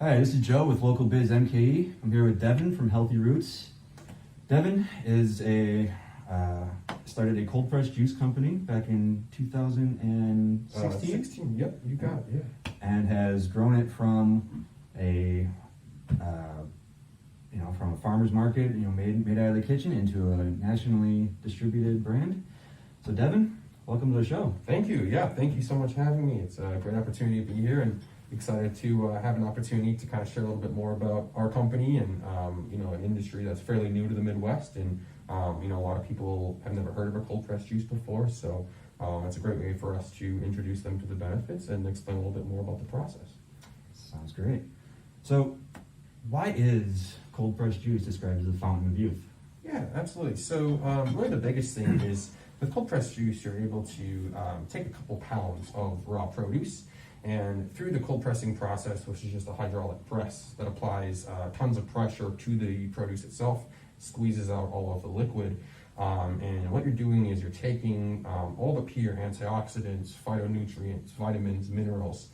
Hi, this is Joe with Local Biz MKE. I'm here with Devon from Healthy Roots. Devon is started a cold pressed juice company back in 2016. 16, yep, you got it, yeah. And has grown it from a from a farmer's market, made out of the kitchen into a nationally distributed brand. So Devon, welcome to the show. Thank you, yeah, thank you so much for having me. It's a great opportunity to be here and excited to have an opportunity to kind of share a little bit more about our company and an industry that's fairly new to the Midwest, and a lot of people have never heard of a cold pressed juice before, so it's a great way for us to introduce them to the benefits and explain a little bit more about the process. Sounds great. So why is cold pressed juice described as the fountain of youth? Yeah, absolutely. So really the biggest thing is with cold pressed juice, you're able to take a couple pounds of raw produce, and through the cold pressing process, which is just a hydraulic press that applies tons of pressure to the produce itself, squeezes out all of the liquid. And what you're doing is you're taking all the pure antioxidants, phytonutrients, vitamins, minerals,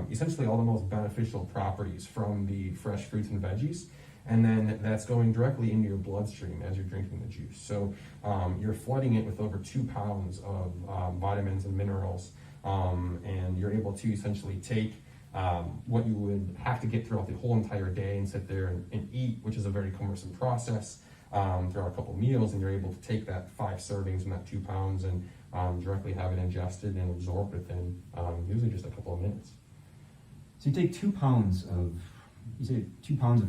essentially all the most beneficial properties from the fresh fruits and veggies, and then that's going directly into your bloodstream as you're drinking the juice. So you're flooding it with over 2 pounds of vitamins and minerals, and you're able to essentially take what you would have to get throughout the whole entire day and sit there and eat, which is a very cumbersome process, throughout a couple meals, and you're able to take that 5 servings and that 2 pounds and directly have it ingested and absorbed within usually just a couple of minutes. So you take 2 pounds of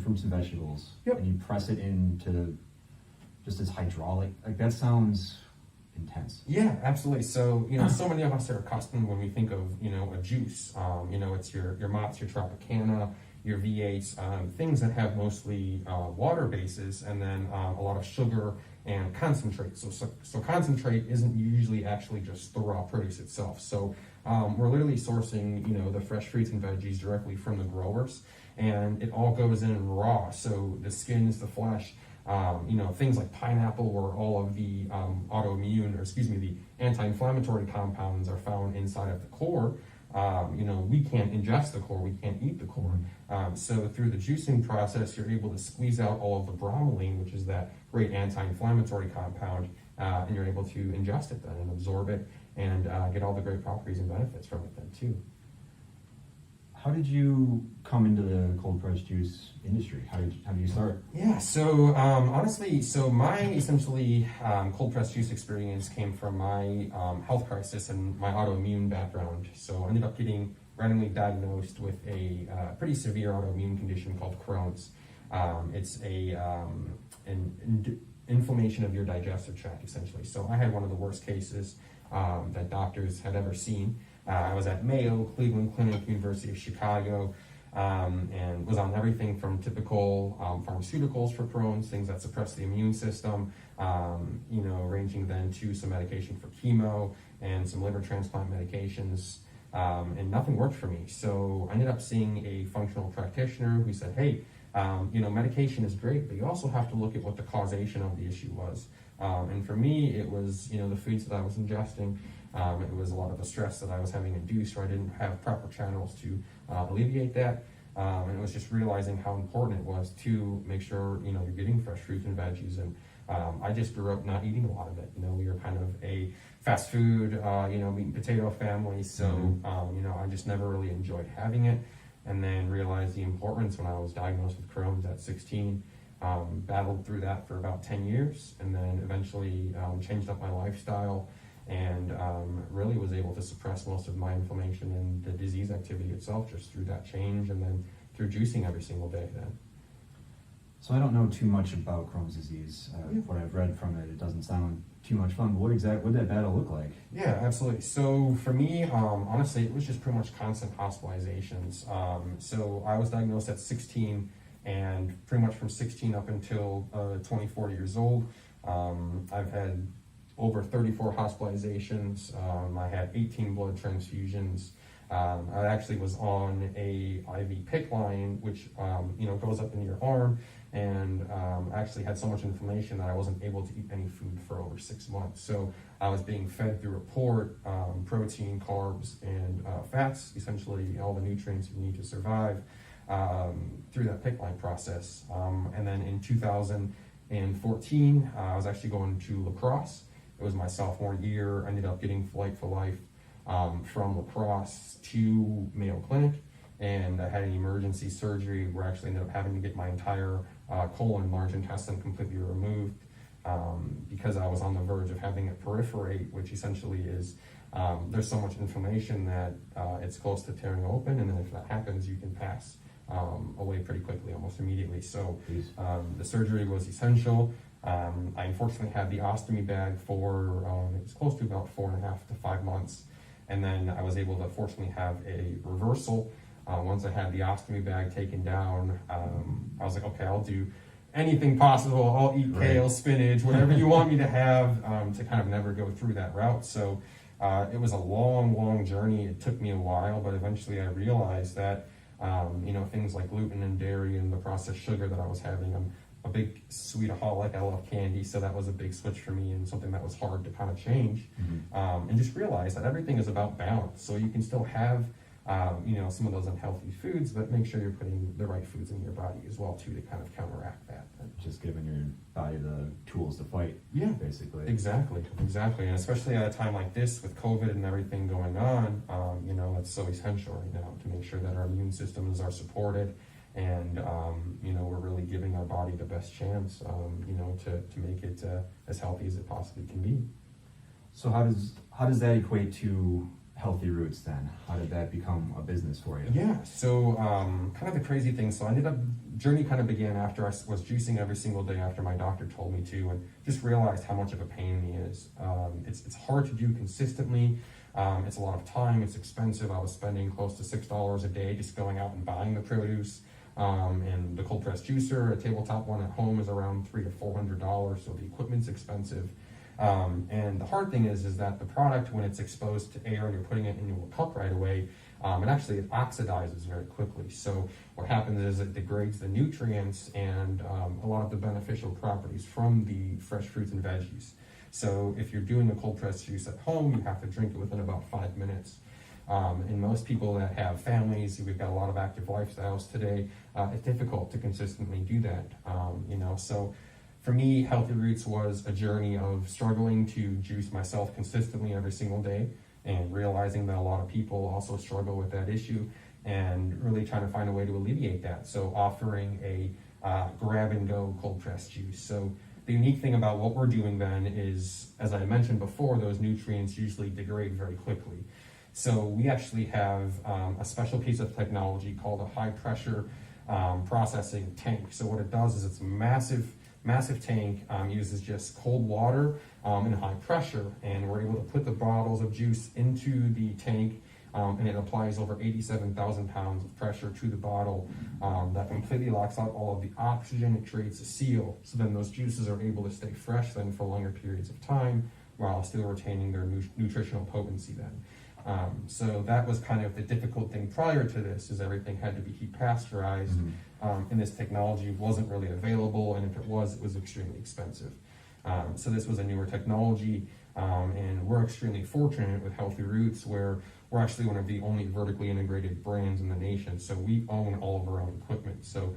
fruits and vegetables, Yep. and you press it into just this hydraulic, like that sounds intense. Yeah, absolutely. So, so many of us are accustomed when we think of, a juice, it's your Mott's, your Tropicana, your V8s, things that have mostly water bases, and then a lot of sugar and concentrate. So concentrate isn't usually actually just the raw produce itself. So we're literally sourcing, the fresh fruits and veggies directly from the growers, and it all goes in raw. So the skins, the flesh, things like pineapple, where all of the the anti-inflammatory compounds are found inside of the core. We can't ingest the core, we can't eat the core. So through the juicing process, you're able to squeeze out all of the bromelain, which is that great anti-inflammatory compound, and you're able to ingest it then and absorb it and get all the great properties and benefits from it then too. How did you come into the cold pressed juice industry? How did you start? Yeah, so honestly, my essentially cold pressed juice experience came from my health crisis and my autoimmune background. So I ended up getting randomly diagnosed with a pretty severe autoimmune condition called Crohn's. It's an inflammation of your digestive tract, essentially. So I had one of the worst cases that doctors had ever seen. I was at Mayo, Cleveland Clinic, University of Chicago, and was on everything from typical pharmaceuticals for Crohn's, things that suppress the immune system, ranging then to some medication for chemo and some liver transplant medications, and nothing worked for me. So I ended up seeing a functional practitioner who said, hey, medication is great, but you also have to look at what the causation of the issue was. And for me, it was, the foods that I was ingesting. It was a lot of the stress that I was having induced, or I didn't have proper channels to alleviate that. And it was just realizing how important it was to make sure, you're getting fresh fruits and veggies. And I just grew up not eating a lot of it. We were kind of a fast food, meat and potato family. So, I just never really enjoyed having it. And then realized the importance when I was diagnosed with Crohn's at 16. Battled through that for about 10 years, and then eventually changed up my lifestyle, and really was able to suppress most of my inflammation and the disease activity itself just through that change, and then through juicing every single day then. So I don't know too much about Crohn's disease. What I've read from it, it doesn't sound too much fun. What did that battle look like? Yeah, absolutely. So for me, honestly, it was just pretty much constant hospitalizations. So I was diagnosed at 16, and pretty much from 16 up until 24 years old, I've had over 34 hospitalizations. I had 18 blood transfusions. I actually was on a IV PICC line, which goes up into your arm, and I actually had so much inflammation that I wasn't able to eat any food for over 6 months. So I was being fed through a port, protein, carbs, and fats, essentially all the nutrients you need to survive. through that pick line process. And then in 2014, I was actually going to lacrosse. It was my sophomore year. I ended up getting flight for life from lacrosse to Mayo Clinic, and I had an emergency surgery where I actually ended up having to get my entire colon, large intestine completely removed because I was on the verge of having it perforate, which essentially is there's so much inflammation that it's close to tearing open, and then if that happens, you can pass away pretty quickly, almost immediately. So the surgery was essential. I unfortunately had the ostomy bag for it was close to about 4.5 to 5 months, and then I was able to fortunately have a reversal. Once I had the ostomy bag taken down, I was like, okay, I'll do anything possible. I'll eat kale, spinach, whatever you want me to have to kind of never go through that route. So it was a long journey. It took me a while, but eventually I realized that things like gluten and dairy and the processed sugar that I was having, I'm a big sweetaholic. I love candy, so that was a big switch for me and something that was hard to kind of change. And just realize that everything is about balance. So you can still have some of those unhealthy foods, but make sure you're putting the right foods in your body as well too to kind of counteract that. Just giving your body the tools to fight. Yeah, basically. Exactly, and especially at a time like this with COVID and everything going on, it's so essential right now to make sure that our immune systems are supported, and we're really giving our body the best chance, to make it as healthy as it possibly can be. So how does that equate to Healthy Roots then? How did that become a business for you? Yeah, so kind of the crazy thing, so journey kind of began after I was juicing every single day after my doctor told me to, and just realized how much of a pain it is. It's hard to do consistently. It's a lot of time, it's expensive. I was spending close to $6 a day just going out and buying the produce. And the cold press juicer, a tabletop one at home, is around $300 to $400, so the equipment's expensive. And the hard thing is that the product, when it's exposed to air and you're putting it into a cup right away, it oxidizes very quickly. So what happens is it degrades the nutrients and a lot of the beneficial properties from the fresh fruits and veggies. So if you're doing a cold press juice at home, you have to drink it within about 5 minutes. And most people that have families, we've got a lot of active lifestyles today, it's difficult to consistently do that, So for me, Healthy Roots was a journey of struggling to juice myself consistently every single day, and realizing that a lot of people also struggle with that issue, and really trying to find a way to alleviate that. So offering a grab-and-go cold-pressed juice. So the unique thing about what we're doing then is, as I mentioned before, those nutrients usually degrade very quickly. So we actually have a special piece of technology called a high-pressure processing tank. So what it does is it's a massive tank, uses just cold water and high pressure, and we're able to put the bottles of juice into the tank, and it applies over 87,000 pounds of pressure to the bottle. That completely locks out all of the oxygen. It creates a seal, so then those juices are able to stay fresh then for longer periods of time while still retaining their nutritional potency then. So that was kind of the difficult thing prior to this, is everything had to be heat pasteurized, and this technology wasn't really available, and if it was extremely expensive. So this was a newer technology, and we're extremely fortunate with Healthy Roots, where we're actually one of the only vertically integrated brands in the nation. So we own all of our own equipment. So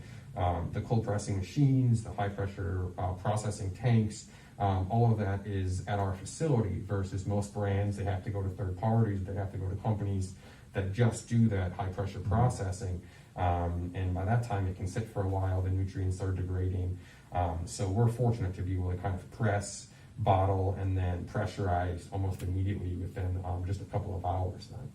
the cold pressing machines, the high pressure processing tanks, all of that is at our facility, versus most brands, they have to go to third parties, they have to go to companies that just do that high pressure processing. And by that time it can sit for a while, the nutrients are degrading. So we're fortunate to be able to kind of press, bottle, and then pressurize almost immediately within just a couple of hours then.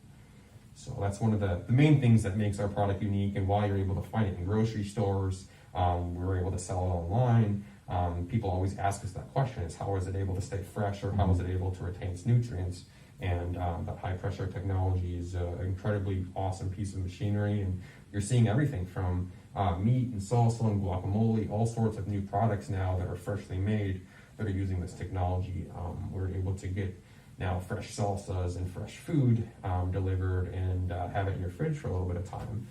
So that's one of the main things that makes our product unique, and why you're able to find it in grocery stores. We're able to sell it online. People always ask us that question, is how is it able to stay fresh, or how is it able to retain its nutrients? And that high pressure technology is an incredibly awesome piece of machinery, and you're seeing everything from meat and salsa and guacamole, all sorts of new products now that are freshly made that are using this technology. We're able to get now fresh salsas and fresh food delivered and have it in your fridge for a little bit of time,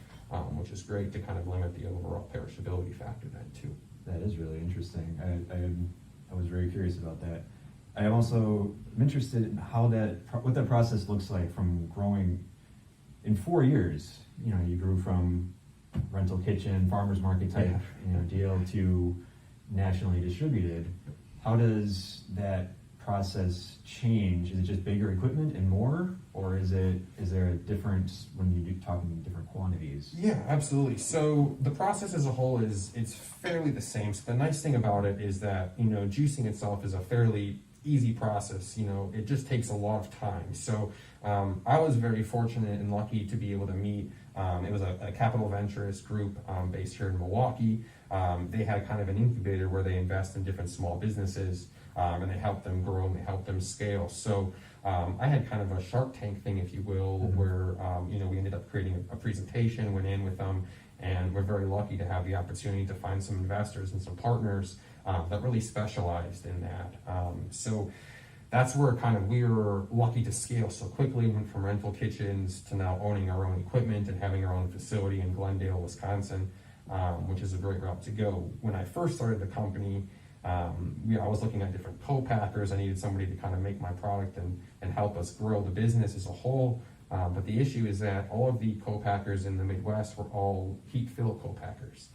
which is great to kind of limit the overall perishability factor then too. That is really interesting. I was very curious about that. I am also interested in what that process looks like from growing in 4 years. You grew from rental kitchen, farmer's market type deal to nationally distributed. How does that process change? Is it just bigger equipment and more, or is there a difference when you do talking different quantities? Yeah, absolutely. So the process as a whole it's fairly the same. So the nice thing about it is that juicing itself is a fairly easy process. It just takes a lot of time. So I was very fortunate and lucky to be able to meet. It was a capital venturist group based here in Milwaukee. They had kind of an incubator where they invest in different small businesses, and they help them grow and they help them scale. So I had kind of a Shark Tank thing, if you will, where we ended up creating a presentation, went in with them, and we're very lucky to have the opportunity to find some investors and some partners that really specialized in that. So that's where kind of we were lucky to scale so quickly. We went from rental kitchens to now owning our own equipment and having our own facility in Glendale, Wisconsin, which is a great route to go. When I first started the company, I was looking at different co-packers. I needed somebody to kind of make my product and help us grow the business as a whole. But the issue is that all of the co-packers in the Midwest were all heat fill co-packers.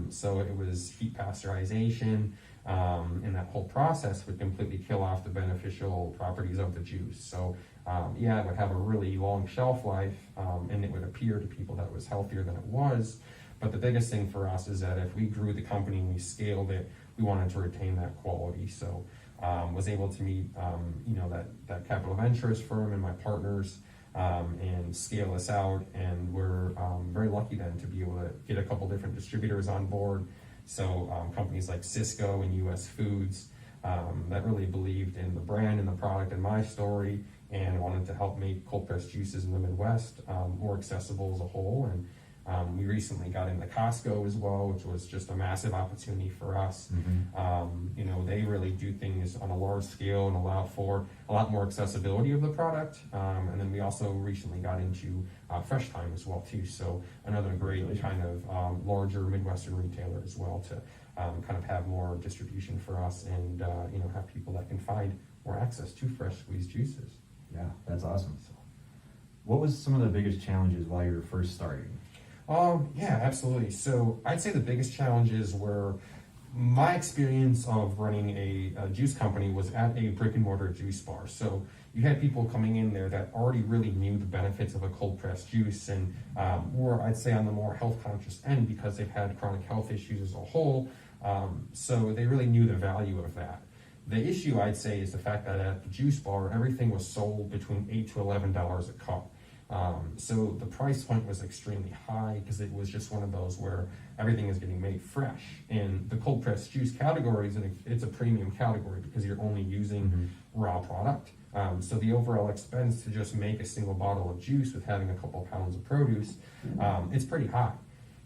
So it was heat pasteurization, and that whole process would completely kill off the beneficial properties of the juice. So it would have a really long shelf life, and it would appear to people that it was healthier than it was. But the biggest thing for us is that if we grew the company and we scaled it, we wanted to retain that quality. So was able to meet that capital venturist firm and my partners, and scale us out, and we're very lucky then to be able to get a couple different distributors on board. So companies like Cisco and US Foods that really believed in the brand and the product and my story, and wanted to help make cold pressed juices in the Midwest more accessible as a whole. And we recently got into Costco as well, which was just a massive opportunity for us. They really do things on a large scale and allow for a lot more accessibility of the product. And then we also recently got into Fresh Time as well too. So another great kind of larger Midwestern retailer as well to kind of have more distribution for us and have people that can find more access to fresh squeezed juices. Yeah, that's awesome. So, what was some of the biggest challenges while you were first starting? Yeah, absolutely. So I'd say the biggest challenges were my experience of running a juice company was at a brick and mortar juice bar. So you had people coming in there that already really knew the benefits of a cold pressed juice and were, I'd say, on the more health conscious end because they've had chronic health issues as a whole. So they really knew the value of that. The issue, I'd say, is the fact that at the juice bar, everything was sold between $8 to $11 a cup. So the price point was extremely high because it was just one of those where everything is getting made fresh. And the cold pressed juice category it's a premium category because you're only using raw product. So the overall expense to just make a single bottle of juice with having a couple pounds of produce, it's pretty high.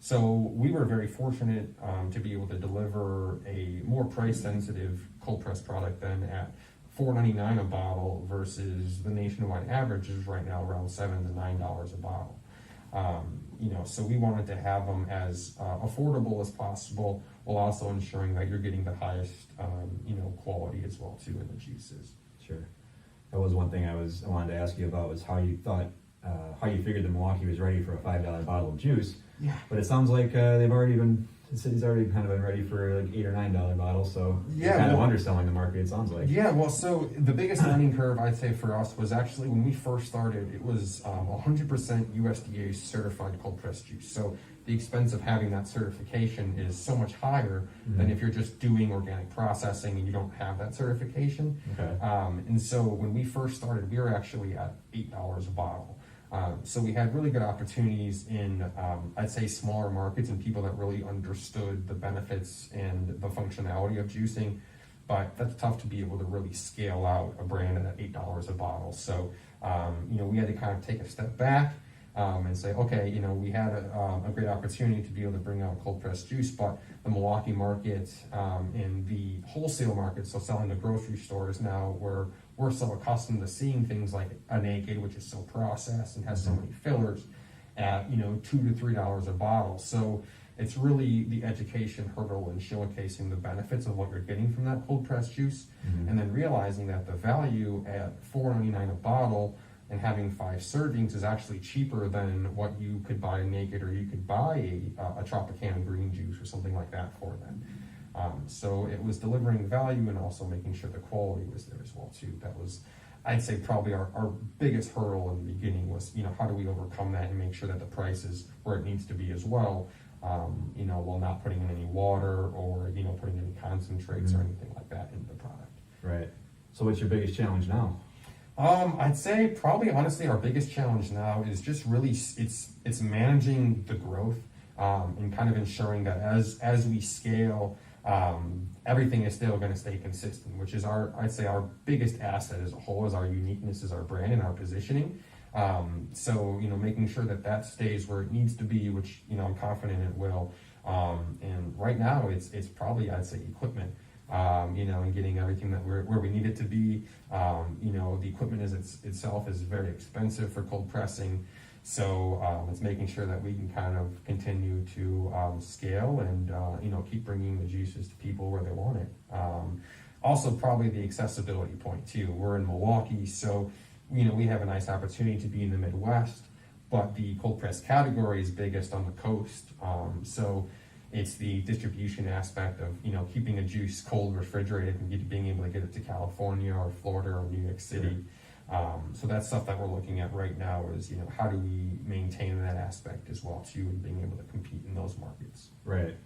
So we were very fortunate to be able to deliver a more price sensitive cold pressed product than at $4.99 a bottle versus the nationwide average is right now around $7 to $9 a bottle. So we wanted to have them as affordable as possible, while also ensuring that you're getting the highest, quality as well too in the juices. Sure. That was one thing I wanted to ask you about, was how you figured that Milwaukee was ready for a $5 bottle of juice. Yeah. But it sounds like the city's already kind of been ready for like $8 or $9 bottles, so yeah, kind of underselling the market, it sounds like. Yeah, well, so the biggest learning curve I'd say for us was actually when we first started, it was 100% USDA certified cold pressed juice. So the expense of having that certification is so much higher than if you're just doing organic processing and you don't have that certification. Okay. And so when we first started, we were actually at $8 a bottle. So we had really good opportunities in, I'd say, smaller markets and people that really understood the benefits and the functionality of juicing. But that's tough to be able to really scale out a brand at $8 a bottle. So, we had to kind of take a step back and say, okay, we had a great opportunity to be able to bring out cold pressed juice, but the Milwaukee market and the wholesale market, so selling to grocery stores now, we're so accustomed to seeing things like a Naked, which is so processed and has so many fillers, at $2 to $3 a bottle. So it's really the education hurdle and showcasing the benefits of what you're getting from that cold pressed juice, and then realizing that the value at $4.99 a bottle and having 5 servings is actually cheaper than what you could buy naked, or you could buy a Tropicana green juice or something like that for them. So it was delivering value and also making sure the quality was there as well too. That was, I'd say, probably our biggest hurdle in the beginning was, how do we overcome that and make sure that the price is where it needs to be as well, while not putting in any water or, putting any concentrates or anything like that into the product. Right. So what's your biggest challenge now? I'd say probably honestly our biggest challenge now is just really it's managing the growth, and kind of ensuring that as we scale, everything is still going to stay consistent, which is I'd say our biggest asset as a whole, is our uniqueness, is our brand and our positioning. So making sure that stays where it needs to be, which I'm confident it will. And right now it's probably, I'd say, equipment. And getting everything that where we need it to be. The equipment itself is very expensive for cold pressing. So it's making sure that we can kind of continue to scale and keep bringing the juices to people where they want it. Also, probably the accessibility point too. We're in Milwaukee, so we have a nice opportunity to be in the Midwest, but the cold press category is biggest on the coast. So it's the distribution aspect of keeping a juice cold, refrigerated, and being able to get it to California or Florida or New York City. So that's stuff that we're looking at right now is, how do we maintain that aspect as well too, and being able to compete in those markets. Right.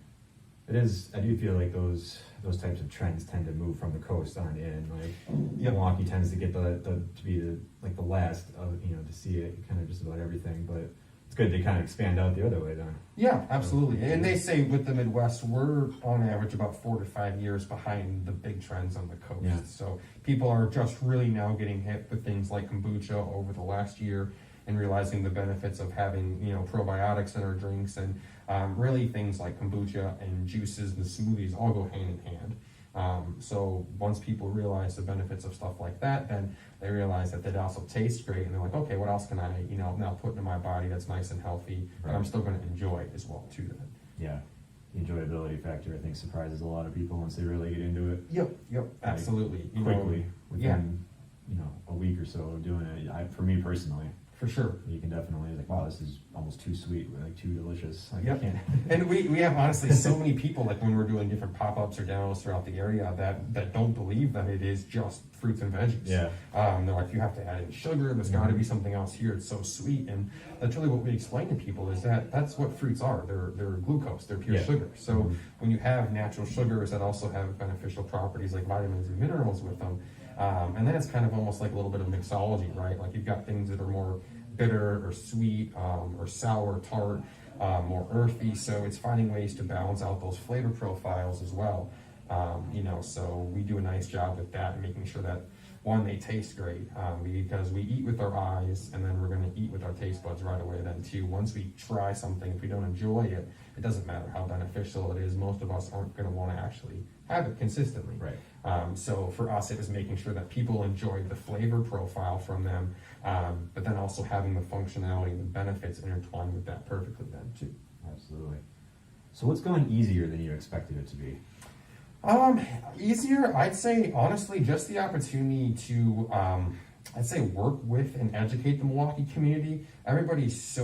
It is. I do feel like those types of trends tend to move from the coast on in. Like Milwaukee tends to get to be the last of to see it kind of just about everything, but it's good to kind of expand out the other way then. Yeah, absolutely. And they say with the Midwest, we're on average about 4 to 5 years behind the big trends on the coast. Yeah. So people are just really now getting hit with things like kombucha over the last year and realizing the benefits of having, probiotics in our drinks, and really things like kombucha and juices and smoothies all go hand in hand. So once people realize the benefits of stuff like that, then they realize that it also tastes great, and they're like, okay, what else can I, now put into my body that's nice and healthy, but I'm still going to enjoy as well too. Then. Yeah, the enjoyability factor, I think, surprises a lot of people once they really get into it. Yep, absolutely. Quickly, within a week or so of doing it. For me personally. For sure. You can definitely wow, this is almost too sweet, too delicious. I yep. can't. And we have honestly so many people, like when we're doing different pop-ups or demos throughout the area, that don't believe that it is just fruits and veggies. Yeah. They're like, you have to add in sugar, there's got to be something else here, it's so sweet. And that's really what we explain to people, is that's what fruits are. They're glucose, they're pure sugar. So when you have natural sugars that also have beneficial properties like vitamins and minerals with them, and then it's kind of almost like a little bit of mixology, right? Like you've got things that are more bitter or sweet, or sour, tart, more earthy. So it's finding ways to balance out those flavor profiles as well. So we do a nice job with that and making sure that, one, they taste great, because we eat with our eyes, and then we're going to eat with our taste buds right away then too. Once we try something, if we don't enjoy it, it doesn't matter how beneficial it is. Most of us aren't going to want to actually have it consistently. Right. So for us, it was making sure that people enjoyed the flavor profile from them, but then also having the functionality and the benefits intertwined with that perfectly then too. Absolutely. So what's gone easier than you expected it to be? Easier, I'd say, honestly, just the opportunity to, I'd say, work with and educate the Milwaukee community. Everybody's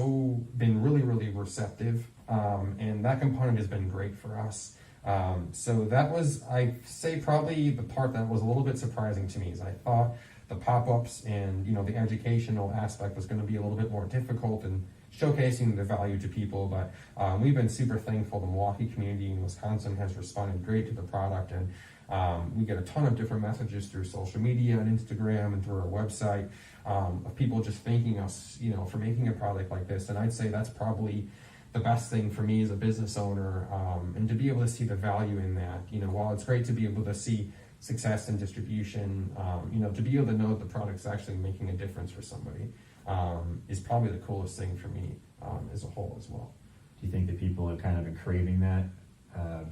been really, really receptive, and that component has been great for us. So that was, I'd say, probably the part that was a little bit surprising to me, is I thought the pop-ups and, the educational aspect was going to be a little bit more difficult and showcasing the value to people, but we've been super thankful. The Milwaukee community in Wisconsin has responded great to the product, and we get a ton of different messages through social media and Instagram and through our website, of people just thanking us, for making a product like this. And I'd say that's probably the best thing for me as a business owner, and to be able to see the value in that. While it's great to be able to see success in distribution, to be able to know that the product's actually making a difference for somebody, is probably the coolest thing for me, as a whole as well. Do you think that people have kind of been craving that,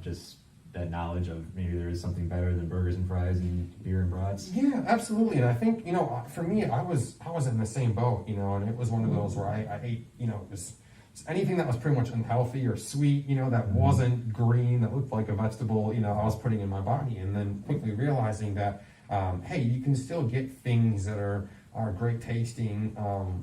just that knowledge of maybe there is something better than burgers and fries and beer and brats? Yeah, absolutely. And I think, for me, I was in the same boat, and it was one of those where I ate, just anything that was pretty much unhealthy or sweet, that wasn't green, that looked like a vegetable, I was putting in my body. And then quickly realizing that, hey, you can still get things that are are great tasting,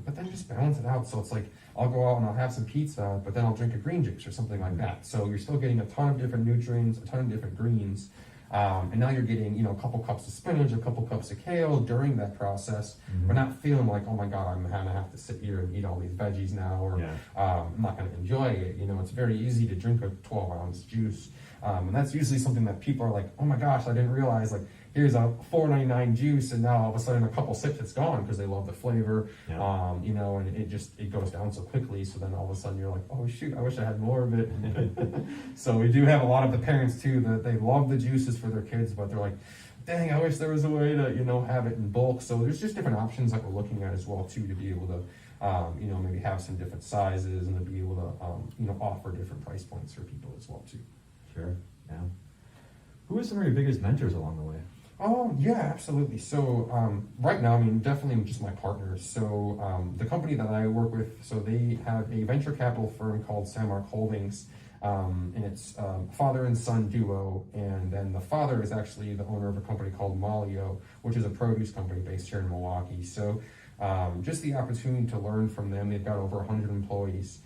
but then just balance it out. So it's like I'll go out and I'll have some pizza, but then I'll drink a green juice or something like that. So you're still getting a ton of different nutrients, a ton of different greens. And now you're getting, you know, a couple cups of spinach, a couple cups of kale during that process, but not feeling like, oh my God, I'm gonna have to sit here and eat all these veggies now, or I'm not gonna enjoy it. You know, it's very easy to drink a 12-ounce juice. And that's usually something that people are like, oh my gosh, I didn't realize, like, here's a $4.99 juice, and now all of a sudden a couple sips it's gone because they love the flavor, you know, and it goes down so quickly. So then all of a sudden you're like, oh shoot, I wish I had more of it. So we do have a lot of the parents too that they love the juices for their kids, but they're like, dang, I wish there was a way to, you know, have it in bulk. So there's just different options that we're looking at as well too, to be able to, you know, maybe have some different sizes and to be able to, you know, offer different price points for people as well too. Sure. Yeah. Who are some of your biggest mentors along the way? Oh, yeah, absolutely. So right now, I mean, definitely just my partners. So the company that I work with, so they have a venture capital firm called Samark Holdings, and it's father and son duo. And then the father is actually the owner of a company called Malio, which is a produce company based here in Milwaukee. So just the opportunity to learn from them. They've got over 100 employees.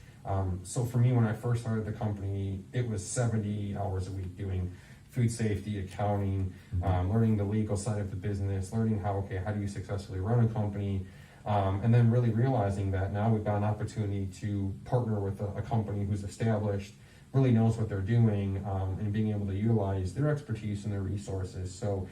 So for me, when I first started the company, it was 70 hours a week doing food safety, accounting, learning the legal side of the business, learning how do you successfully run a company, and then really realizing that now we've got an opportunity to partner with a company who's established, really knows what they're doing, and being able to utilize their expertise and their resources. So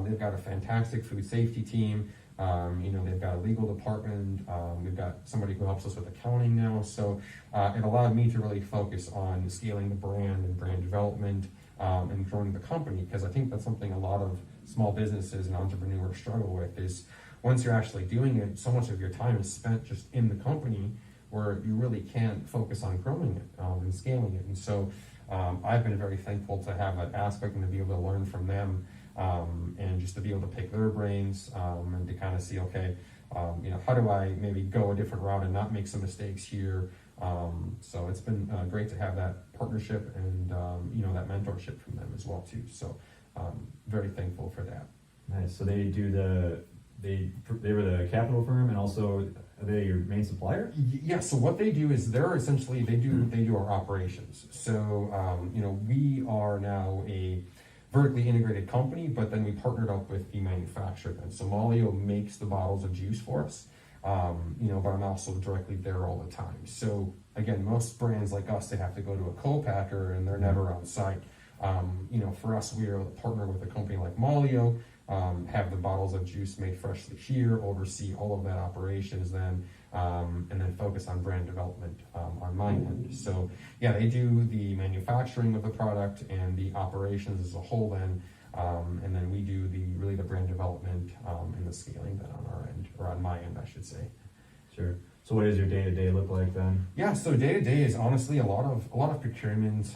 they've got a fantastic food safety team. You know, they've got a legal department. We've got somebody who helps us with accounting now. So it allowed me to really focus on scaling the brand and brand development, and growing the company, because I think that's something a lot of small businesses and entrepreneurs struggle with, is once you're actually doing it, so much of your time is spent just in the company where you really can't focus on growing it and scaling it. And so I've been very thankful to have that aspect and to be able to learn from them, and just to be able to pick their brains, and to kind of see, okay, you know, how do I maybe go a different route and not make some mistakes here. So it's been great to have that partnership and, you know, that mentorship from them as well too. So very thankful for that. Nice. So they were the capital firm, and also are they your main supplier? Yeah. So what they do is they're essentially, they do our operations. So, you know, we are now a vertically integrated company, but then we partnered up with the manufacturer. And Somalio makes the bottles of juice for us. You know, but I'm also directly there all the time. So again, most brands like us, they have to go to a co-packer and they're never on site. You know, for us, we are able to partner with a company like Malio, have the bottles of juice made freshly here, oversee all of that operations then, and then focus on brand development on my end. So yeah, they do the manufacturing of the product and the operations as a whole then. And then we do the brand development and the scaling then on our end, or on my end, I should say. Sure. So what does your day-to-day look like then? Yeah, so day-to-day is honestly a lot of procurement.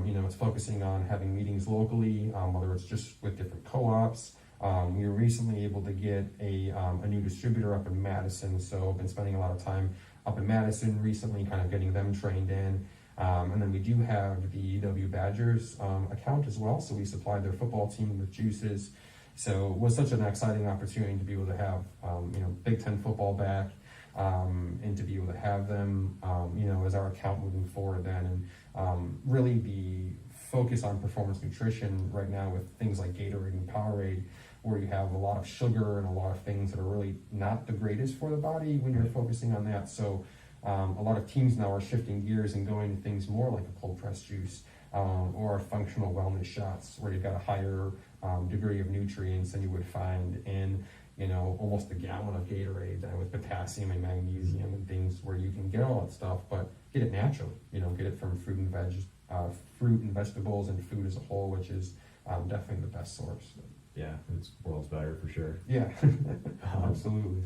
You know, it's focusing on having meetings locally, whether it's just with different co-ops. We were recently able to get a new distributor up in Madison, so I've been spending a lot of time up in Madison recently, kind of getting them trained in. And then we do have the EW Badgers account as well, so we supply their football team with juices. So it was such an exciting opportunity to be able to have, you know, Big Ten football back, and to be able to have them, you know, as our account moving forward then, and really the focus on performance nutrition right now with things like Gatorade and Powerade, where you have a lot of sugar and a lot of things that are really not the greatest for the body when you're focusing on that. So a lot of teams now are shifting gears and going to things more like a cold pressed juice, or functional wellness shots, where you've got a higher degree of nutrients than you would find in, you know, almost a gallon of Gatorade, with potassium and magnesium and things, where you can get all that stuff, but get it naturally. You know, get it from fruit and vegetables and food as a whole, which is definitely the best source. Yeah, it's world's better for sure. Yeah, absolutely.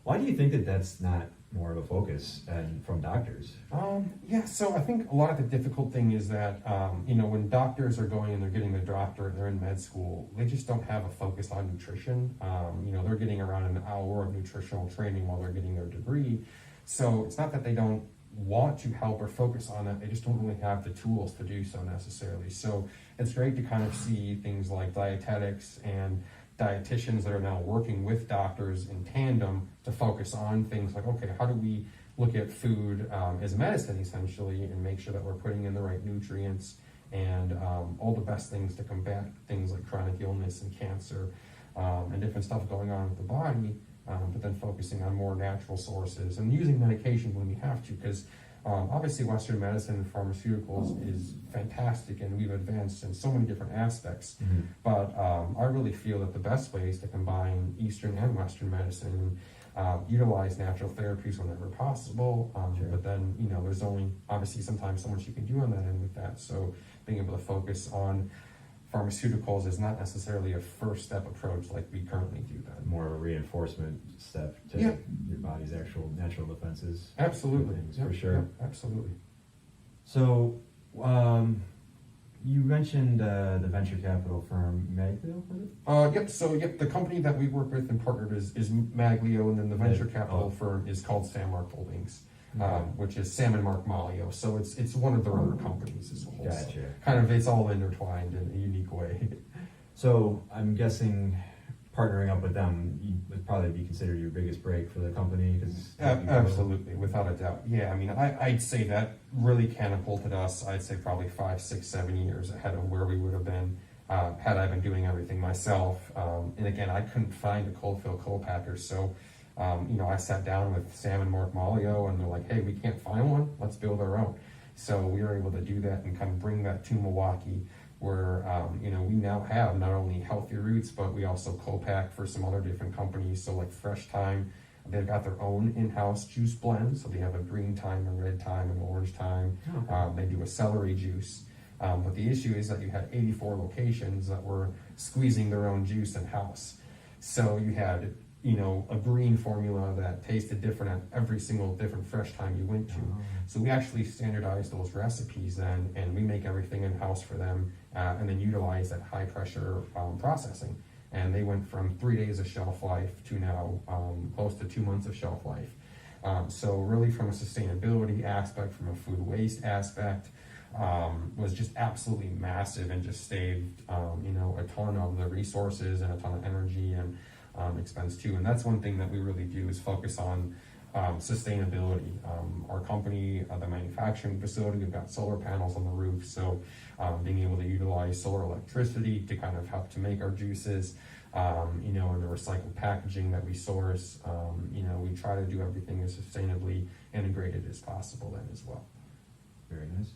Why do you think that that's not more of a focus and from doctors? Yeah, so I think a lot of the difficult thing is that, you know, when doctors are going and they're getting their doctorate, they're in med school, they just don't have a focus on nutrition. You know, they're getting around an hour of nutritional training while they're getting their degree. So it's not that they don't want to help or focus on it, they just don't really have the tools to do so necessarily. So it's great to kind of see things like dietetics and dietitians that are now working with doctors in tandem to focus on things like, okay, how do we look at food as medicine essentially and make sure that we're putting in the right nutrients and all the best things to combat things like chronic illness and cancer and different stuff going on with the body, but then focusing on more natural sources and using medication when we have to, because obviously Western medicine and pharmaceuticals is fantastic and we've advanced in so many different aspects, but I really feel that the best way is to combine Eastern and Western medicine, utilize natural therapies whenever possible, but then, you know, there's only obviously sometimes so much you can do on that end with that, so being able to focus on pharmaceuticals is not necessarily a first step approach like we currently do that. More of a reinforcement step to Yeah. your body's actual natural defenses. Absolutely. Things, Yep, for sure. yep, absolutely. So, you mentioned the venture capital firm Maglio, was it? Yep, the company that we work with and partnered is Maglio, and then the venture capital Oh. firm is called Sam Mark Holdings, Okay. which is Sam and Mark Malio. So it's one of their other companies as well. So Gotcha. kind of, it's all intertwined in a unique way. So I'm guessing partnering up with them would probably be considered your biggest break for the company, because Absolutely, without a doubt. Yeah, I mean, I'd say that really catapulted us, I'd say probably 5, 6, 7 years ahead of where we would have been had I been doing everything myself. And again, I couldn't find a cold fill co-packer, so you know, I sat down with Sam and Mark Malio, and they're like, hey, we can't find one, let's build our own. So we were able to do that and kind of bring that to Milwaukee, where you know, we now have not only Healthy Roots, but we also co-pack for some other different companies. So like Fresh Thyme, they've got their own in-house juice blend, so they have a green thyme, a red thyme, and orange thyme. They do a celery juice. But the issue is that you had 84 locations that were squeezing their own juice in-house. So you had, you know, a green formula that tasted different at every single different Fresh Thyme you went to. So we actually standardized those recipes then, and we make everything in-house for them, and then utilize that high pressure processing. And they went from 3 days of shelf life to now close to 2 months of shelf life. So really from a sustainability aspect, from a food waste aspect, was just absolutely massive and just saved, you know, a ton of the resources and a ton of energy and expense too. And that's one thing that we really do is focus on sustainability. Our company, the manufacturing facility, we've got solar panels on the roof, so being able to utilize solar electricity to kind of help to make our juices, you know, and the recycled packaging that we source, you know, we try to do everything as sustainably integrated as possible then as well. Very nice.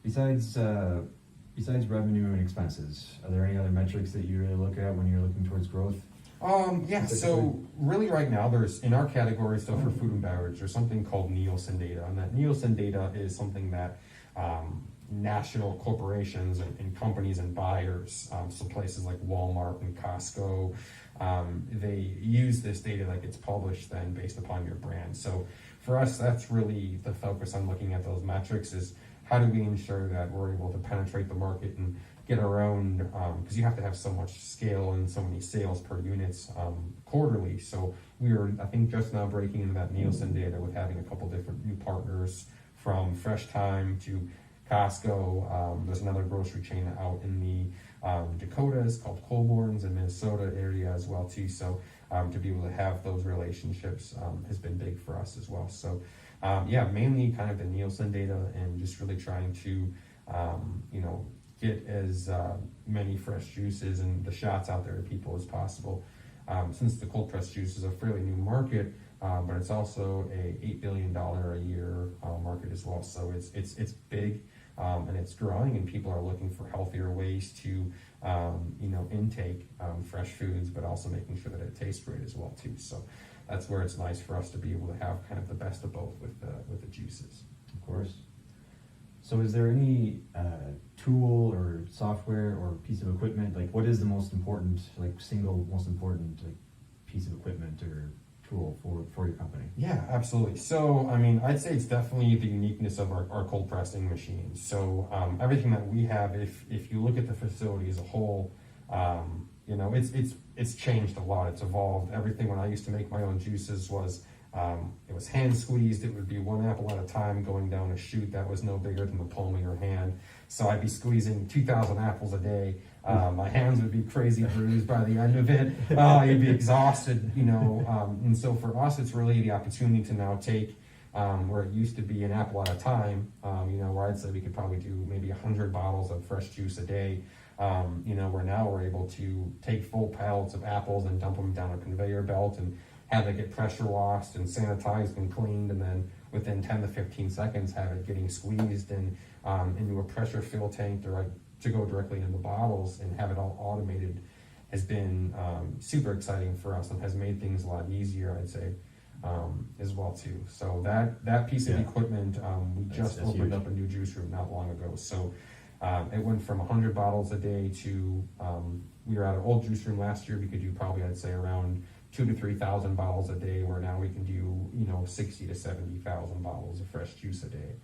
Besides revenue and expenses, are there any other metrics that you really look at when you're looking towards growth? Yeah, so really right now there's, in our category, so for food and beverage, there's something called Nielsen data, and that Nielsen data is something that national corporations and companies and buyers, so places like Walmart and Costco, they use this data that gets published then based upon your brand. So for us, that's really the focus on looking at those metrics is how do we ensure that we're able to penetrate the market and get our own, because you have to have so much scale and so many sales per units quarterly. So we are, I think, just now breaking into that Nielsen data with having a couple different new partners, from Fresh Thyme to Costco. There's another grocery chain out in the Dakotas called Colborn's in Minnesota area as well too. So to be able to have those relationships has been big for us as well. So yeah, mainly kind of the Nielsen data and just really trying to you know, get as many fresh juices and the shots out there to people as possible. Since the cold pressed juice is a fairly new market, but it's also a $8 billion a year market as well. So it's big and it's growing, and people are looking for healthier ways to you know, intake fresh foods, but also making sure that it tastes great as well too. So that's where it's nice for us to be able to have kind of the best of both with the juices. Of course. So is there any tool or software or piece of equipment, like what is the most important, like single most important like piece of equipment or tool for your company? Yeah, absolutely. So, I mean, I'd say it's definitely the uniqueness of our cold pressing machines. So everything that we have, if you look at the facility as a whole, you know, it's changed a lot. It's evolved. Everything when I used to make my own juices was it was hand squeezed. It would be one apple at a time going down a chute that was no bigger than the palm of your hand. So I'd be squeezing 2,000 apples a day My hands would be crazy bruised by the end of it. You'd be exhausted, and so for us, it's really the opportunity to now take where it used to be an apple at a time, where I'd say we could probably do maybe 100 bottles of fresh juice a day. Where now we're able to take full pallets of apples and dump them down a conveyor belt and have it get pressure washed and sanitized and cleaned, and then within 10 to 15 seconds have it getting squeezed and into a pressure fill tank to go directly into the bottles and have it all automated has been super exciting for us and has made things a lot easier, I'd say, as well too. So that piece of equipment, we just opened huge. up a new juice room not long ago. So it went from 100 bottles a day to, we were at our old juice room last year, we could do probably, I'd say, around 2,000 to 3,000 bottles a day, where now we can do, 60 to 70,000 bottles of fresh juice a day.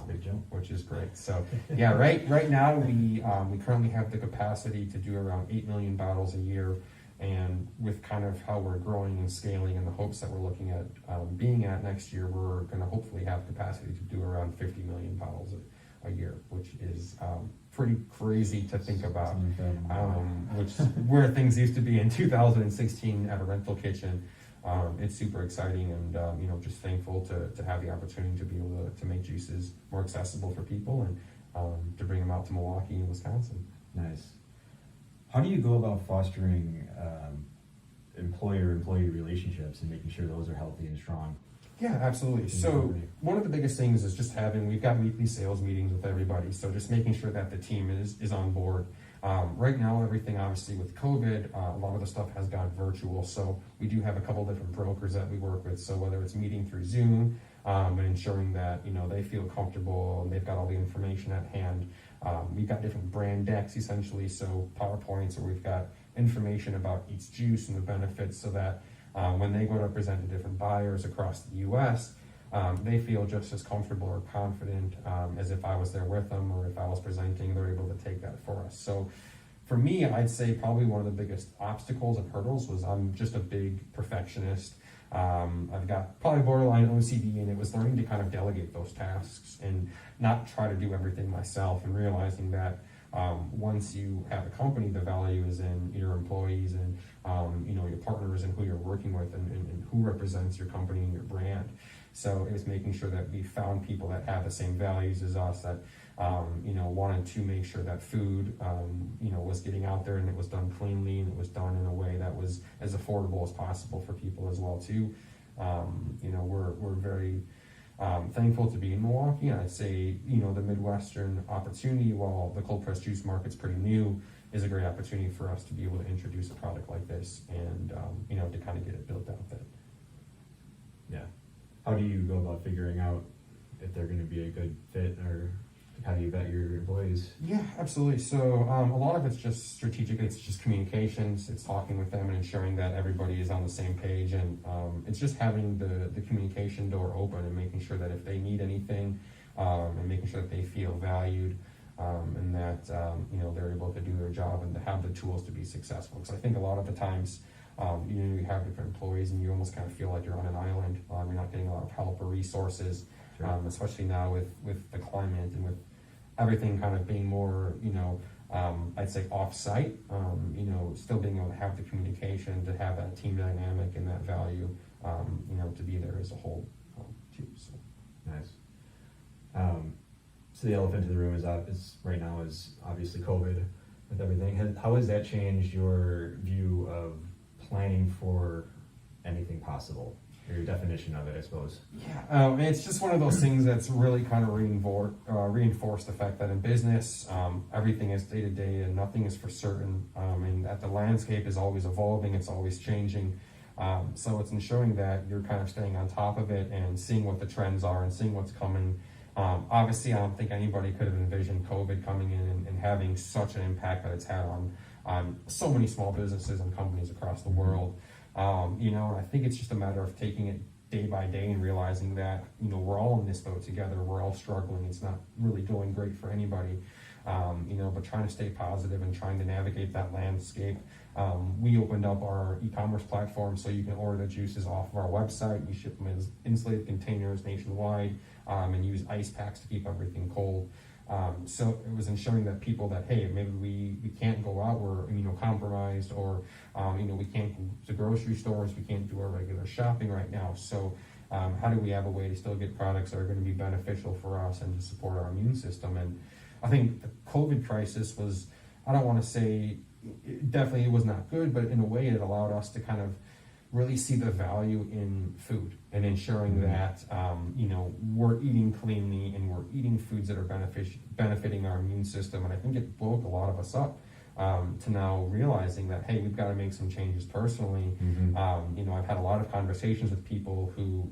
Big jump. Which is great. So yeah, right now we currently have the capacity to do around 8 million bottles a year, and with kind of how we're growing and scaling and the hopes that we're looking at being at next year, we're going to hopefully have capacity to do around 50 million bottles a year, which is pretty crazy to think about, which where things used to be in 2016 at a rental kitchen. It's super exciting, and just thankful to have the opportunity to be able to make juices more accessible for people and to bring them out to Milwaukee and Wisconsin. Nice. How do you go about fostering employer-employee relationships and making sure those are healthy and strong? Yeah, absolutely. So one of the biggest things is just we've got weekly sales meetings with everybody. So just making sure that the team is on board. Right now, everything obviously with COVID, a lot of the stuff has gone virtual. So we do have a couple different brokers that we work with. So whether it's meeting through Zoom and ensuring that, they feel comfortable and they've got all the information at hand. We've got different brand decks essentially. So PowerPoints where we've got information about each juice and the benefits, so that when they go to present to different buyers across the US, they feel just as comfortable or confident as if I was there with them, or if I was presenting, they're able to take that for us. So for me, I'd say probably one of the biggest obstacles and hurdles was I'm just a big perfectionist. I've got probably borderline OCD, and it was learning to kind of delegate those tasks and not try to do everything myself, and realizing that once you have a company, the value is in your employees and your partners and who you're working with and who represents your company and your brand. So it was making sure that we found people that have the same values as us, that wanted to make sure that food was getting out there and it was done cleanly and it was done in a way that was as affordable as possible for people as well too. We're very thankful to be in Milwaukee, and I'd say the Midwestern opportunity, while the cold pressed juice market's pretty new, is a great opportunity for us to be able to introduce a product like this and to kind of get it built out there. Yeah. How do you go about figuring out if they're going to be a good fit, or how do you vet your employees? Yeah, absolutely. So a lot of it's just strategic. It's just communications. It's talking with them and ensuring that everybody is on the same page. And it's just having the communication door open and making sure that if they need anything and making sure that they feel valued and that, they're able to do their job and to have the tools to be successful. Because I think a lot of the times, you have different employees and you almost kind of feel like you're on an island. You're not getting a lot of help or resources. Sure. Especially now with the climate and with everything kind of being more, I'd say off-site, still being able to have the communication, to have that team dynamic and that value, to be there as a whole, too. So. Nice. So the elephant in the room is right now is obviously COVID with everything. How has that changed your view of planning for anything possible? Or your definition of it, I suppose. Yeah, it's just one of those things that's really kind of reinforced the fact that in business, everything is day to day and nothing is for certain, and that the landscape is always evolving, it's always changing. So it's ensuring that you're kind of staying on top of it and seeing what the trends are and seeing what's coming. Obviously, I don't think anybody could have envisioned COVID coming in and having such an impact that it's had on so many small businesses and companies across the world. And I think it's just a matter of taking it day by day and realizing that, we're all in this boat together. We're all struggling. It's not really going great for anybody, but trying to stay positive and trying to navigate that landscape. We opened up our e-commerce platform so you can order the juices off of our website. We ship them in insulated containers nationwide and use ice packs to keep everything cold. So it was ensuring that people that, hey, maybe we can't go out, we're immunocompromised, or we can't go to grocery stores, we can't do our regular shopping right now. So how do we have a way to still get products that are going to be beneficial for us and to support our immune system? And I think the COVID crisis was, I don't want to say, definitely it was not good, but in a way it allowed us to kind of really see the value in food and ensuring that we're eating cleanly and we're eating foods that are benefiting our immune system. And I think it woke a lot of us up to now realizing that, hey, we've got to make some changes personally. I've had a lot of conversations with people who,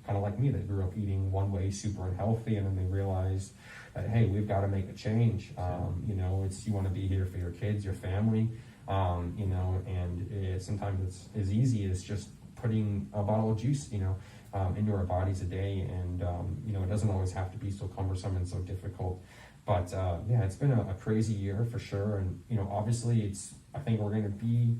kind of like me, that grew up eating one way, super unhealthy, and then they realized that, hey, we've got to make a change. It's, you want to be here for your kids, your family, and sometimes it's as easy as just putting a bottle of juice, into our bodies a day. And, it doesn't always have to be so cumbersome and so difficult. But it's been a crazy year for sure. And, obviously I think we're going to be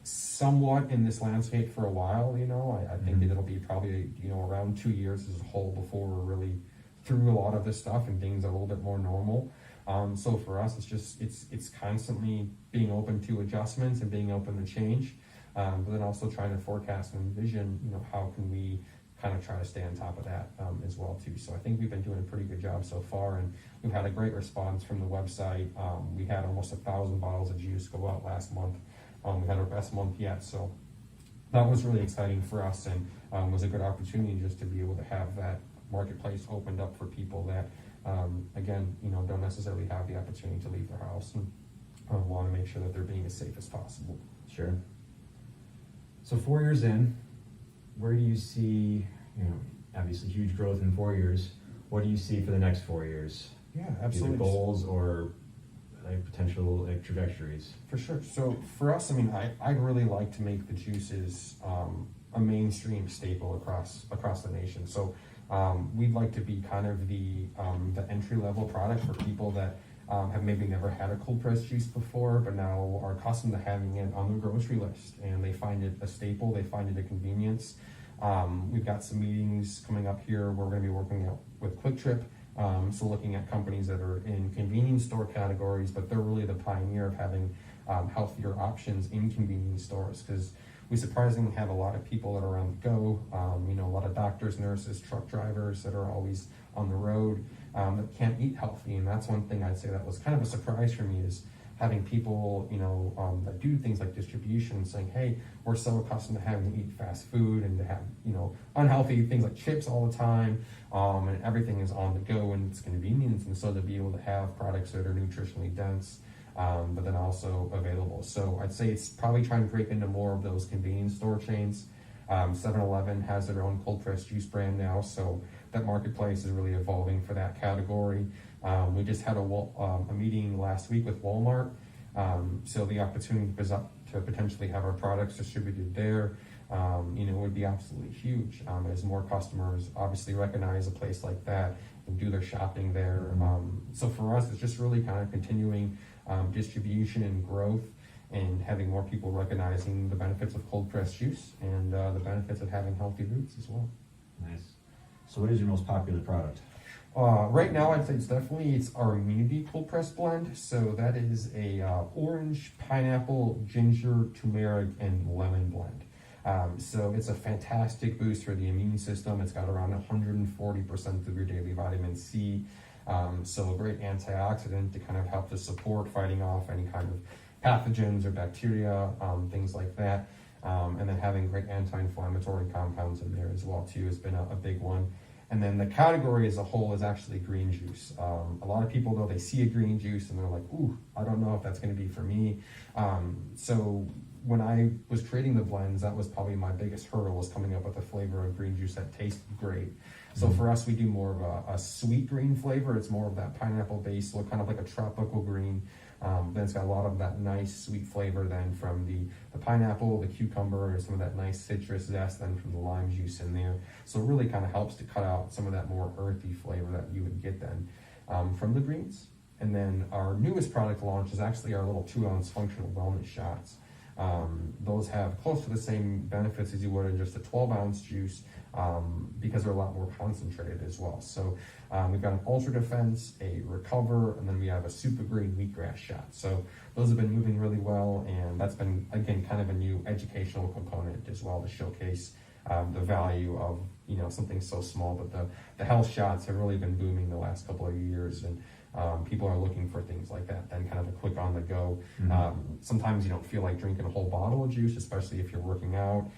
somewhat in this landscape for a while. I think that it'll be probably, around 2 years as a whole before we're really through a lot of this stuff and things are a little bit more normal. So for us, it's constantly being open to adjustments and being open to change, but then also trying to forecast and envision, how can we kind of try to stay on top of that as well too. So I think we've been doing a pretty good job so far, and we've had a great response from the website. We had almost 1,000 bottles of juice go out last month. We had our best month yet, so that was really exciting for us, and was a good opportunity just to be able to have that marketplace opened up for people that again, don't necessarily have the opportunity to leave their house and want to make sure that they're being as safe as possible. Sure. So 4 years in, where do you see, obviously huge growth in 4 years. What do you see for the next 4 years? Yeah, absolutely. Either goals or potential trajectories? For sure. So for us, I'd really like to make the juices a mainstream staple across the nation. So we'd like to be kind of the entry-level product for people that have maybe never had a cold pressed juice before, but now are accustomed to having it on the grocery list, and they find it a staple, they find it a convenience. We've got some meetings coming up here where we're going to be working out with Quick Trip, so looking at companies that are in convenience store categories, but they're really the pioneer of having healthier options in convenience stores, because we surprisingly have a lot of people that are on the go, a lot of doctors, nurses, truck drivers that are always on the road, that can't eat healthy. And that's one thing I'd say that was kind of a surprise for me, is having people, that do things like distribution saying, hey, we're so accustomed to having to eat fast food and to have, unhealthy things like chips all the time, and everything is on the go and it's convenience. And so to be able to have products that are nutritionally dense, but then also available. So I'd say it's probably trying to break into more of those convenience store chains. 7-Eleven has their own cold pressed juice brand now, so that marketplace is really evolving for that category. We just had a meeting last week with Walmart, so the opportunity to potentially have our products distributed there, would be absolutely huge, as more customers obviously recognize a place like that and do their shopping there. So for us, it's just really kind of continuing distribution and growth, and having more people recognizing the benefits of cold pressed juice and the benefits of having healthy roots as well. Nice. So what is your most popular product? Right now, I'd say it's our Immunity cold pressed blend. So that is a orange, pineapple, ginger, turmeric, and lemon blend. So it's a fantastic boost for the immune system. It's got around 140% of your daily vitamin C. So a great antioxidant to kind of help to support fighting off any kind of pathogens or bacteria, things like that. And then having great anti-inflammatory compounds in there as well too has been a big one. And then the category as a whole is actually green juice. A lot of people, though, they see a green juice and they're like, ooh, I don't know if that's going to be for me. So when I was creating the blends, that was probably my biggest hurdle, was coming up with a flavor of green juice that tasted great. So for us, we do more of a sweet green flavor. It's more of that pineapple base look, kind of like a tropical green. Then it's got a lot of that nice sweet flavor then from the pineapple, the cucumber, and some of that nice citrus zest then from the lime juice in there. So it really kind of helps to cut out some of that more earthy flavor that you would get then from the greens. And then our newest product launch is actually our little 2-ounce functional wellness shots. Those have close to the same benefits as you would in just a 12-ounce juice, because they're a lot more concentrated as well. So we've got an Ultra Defense, a Recover, and then we have a Super Green Wheatgrass shot. So those have been moving really well, and that's been, again, kind of a new educational component as well to showcase the value of, you know, something so small. But the health shots have really been booming the last couple of years, and people are looking for things like that, then kind of a quick on the go. Sometimes you don't feel like drinking a whole bottle of juice, especially if you're working out,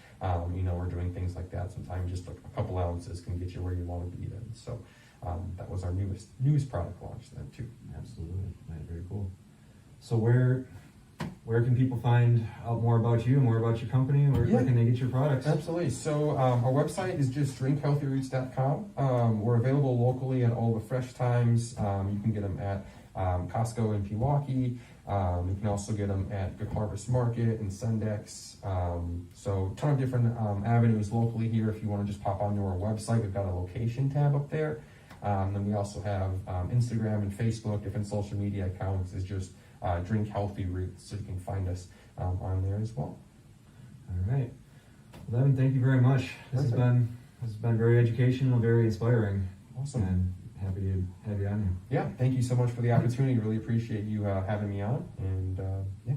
you know, or doing things like that. Sometimes just a couple ounces can get you where you want to be then. So that was our newest product launch then too. Absolutely. Yeah, very cool. So where can people find out more about you, more about your company? Where can they get your products? Absolutely. So our website is just drinkhealthyroots.com. We're available locally at all the Fresh Times. You can get them at Costco in Pewaukee. You can also get them at Good Harvest Market and Sendex. So a ton of different avenues locally here. If you want to just pop onto our website, we've got a location tab up there. Then we also have Instagram and Facebook, different social media accounts is just Drink Healthy Roots, so you can find us on there as well. All right. Well, Devon, thank you very much. This has been very educational, very inspiring. Awesome. And happy to have you on here. Yeah, thank you so much for the opportunity. Really appreciate you having me on. And yeah,